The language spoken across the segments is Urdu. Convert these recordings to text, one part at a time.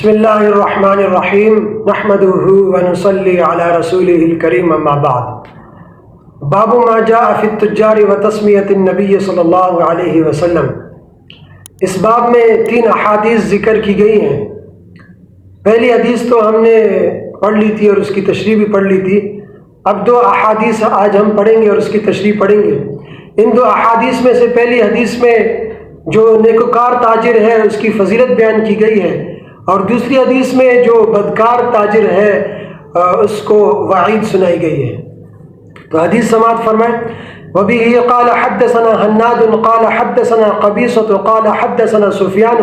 بسم اللہ الرحمن الرحیم نحمدہ ونصلی علی رسولہ الکریم اما بعد باب ما جاء فی التجار وتسمیۃ النبی صلی اللہ علیہ وسلم۔ اس باب میں 3 احادیث ذکر کی گئی ہیں۔ پہلی حدیث تو ہم نے پڑھ لی تھی اور اس کی تشریح بھی پڑھ لی تھی۔ اب 2 احادیث آج ہم پڑھیں گے اور اس کی تشریح پڑھیں گے۔ ان 2 احادیث میں سے پہلی حدیث میں جو نیکوکار تاجر ہے اس کی فضیلت بیان کی گئی ہے، اور دوسری حدیث میں جو بدکار تاجر ہے اس کو وعید سنائی گئی ہے۔ تو حدیث سماعت فرمائیں۔ وبه قال حدثنا هناد قال حدثنا قبيصة قال حدثنا سفيان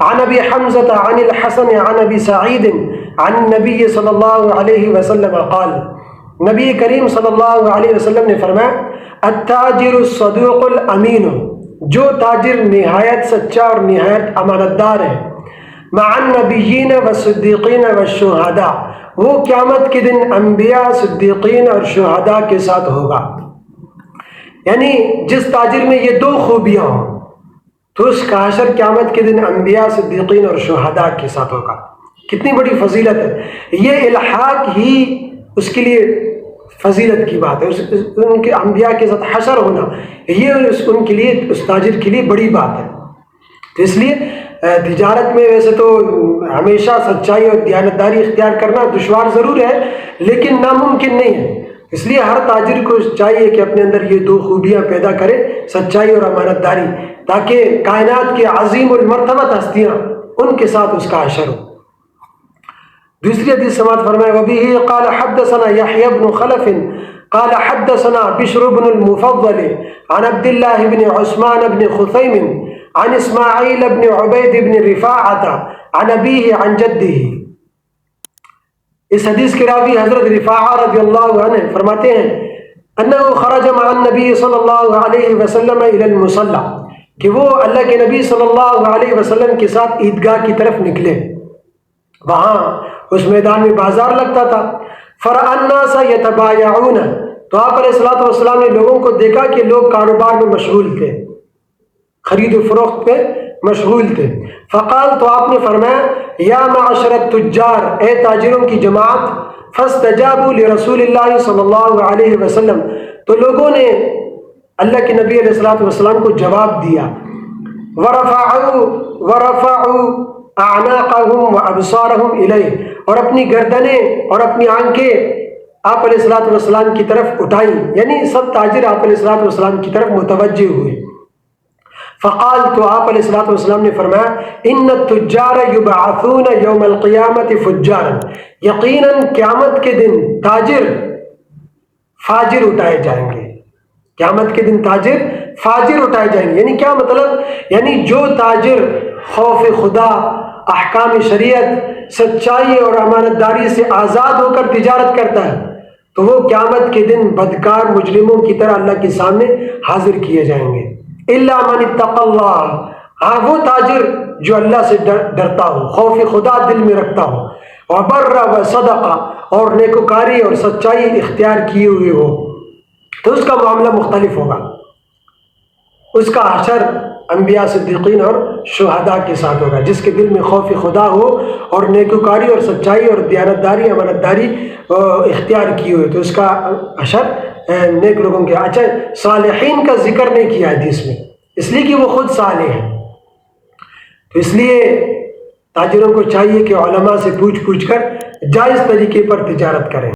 عن ابي حمزة عن الحسن عن ابي سعيد عن النبي صلی اللہ علیہ وسلم قال، نبی کریم صلی اللہ علیہ وسلم نے فرمایا، التاجر الصدوق الامین، جو تاجر نہایت سچا اور نہایت امانت دار ہے، مع النبیین والصدیقین والشہداء، وہ قیامت کے دن انبیاء، صدیقین اور شہداء کے ساتھ ہوگا۔ یعنی جس تاجر میں یہ 2 خوبیاں ہوں تو اس کا حشر قیامت کے دن انبیاء، صدیقین اور شہداء کے ساتھ ہوگا۔ کتنی بڑی فضیلت ہے! یہ الحاق ہی اس کے لیے فضیلت کی بات ہے، ان کے انبیاء کے ساتھ حشر ہونا یہ ان کے لیے، اس تاجر کے لیے بڑی بات ہے۔ تو اس لیے تجارت میں ویسے تو ہمیشہ سچائی اور دیانتداری اختیار کرنا دشوار ضرور ہے، لیکن ناممکن نہیں ہے۔ اس لیے ہر تاجر کو چاہیے کہ اپنے اندر یہ 2 خوبیاں پیدا کرے، سچائی اور امانت داری، تاکہ کائنات کے عظیم المرتبت ہستیاں ان کے ساتھ اس کا حشر ہو۔ دوسری حدیث سماعت فرمائے۔ وبه قال حدثنا يحيى بن خلف قال حدثنا بشر بن المفضل عن عبد الله بن عثمان بن خثيم عن اسماعیل بن عبید بن رفاعۃ عن ابیہ عن جدہ۔ اس حدیث کے راوی حضرت رفاعہ رضی اللہ عنہ فرماتے ہیں، انہ خرج مع النبی صلی اللہ علیہ وسلم الی المصلی، کہ وہ اللہ کے نبی صلی اللہ علیہ وسلم کے ساتھ عیدگاہ کی طرف نکلے۔ وہاں اس میدان میں بازار لگتا تھا۔ فرأى الناس یتبایعون، تو آپ علیہ الصلوۃ والسلام نے لوگوں کو دیکھا کہ لوگ کاروبار میں مشغول تھے، خرید و فروخت پہ مشغول تھے۔ فقال، تو آپ نے فرمایا، یا معشر التجار، اے تاجروں کی جماعت، فاستجابوا لرسول اللہ صلی اللہ علیہ وسلم، تو لوگوں نے اللہ کے نبی علیہ الصلوۃ والسلام کو جواب دیا۔ ورفعوا اعناقهم وابصارهم الیہ، اور اپنی گردنیں اور اپنی آنکھیں آپ علیہ الصلوۃ والسلام کی طرف اٹھائیں، یعنی سب تاجر آپ علیہ الصلوۃ والسلام کی طرف متوجہ ہوئے۔ فقال، تو آپ علیہ الصلوۃ والسلام نے فرمایا، ان التجار یبعثون یوم القیامت فجارا، یقیناً قیامت کے دن تاجر فاجر اٹھائے جائیں گے۔ قیامت کے دن تاجر فاجر اٹھائے جائیں گے، یعنی کیا مطلب؟ یعنی جو تاجر خوف خدا، احکام شریعت، سچائی اور امانت داری سے آزاد ہو کر تجارت کرتا ہے تو وہ قیامت کے دن بدکار مجرموں کی طرح اللہ کے سامنے حاضر کیے جائیں گے۔ الا من اتقى اللہ، ہاں وہ تاجر جو اللہ سے ڈرتا ہو، خوف خدا دل میں رکھتا ہو، وبر وصدق، اور نیکوکاری اور سچائی اختیار کیے ہوئے ہو، تو اس کا معاملہ مختلف ہوگا۔ اس کا حشر انبیاء، صدیقین اور شہداء کے ساتھ ہوگا۔ جس کے دل میں خوف خدا ہو اور نیکوکاری اور سچائی اور دیانتداری، امانت داری اختیار کی ہوئے، تو اس کا حشر نیک لوگوں کے۔ اچھا، صالحین کا ذکر نہیں کیا حدیث میں، اس لیے کہ وہ خود صالح ہیں۔ تو اس لیے تاجروں کو چاہیے کہ علماء سے پوچھ کر جائز طریقے پر تجارت کریں۔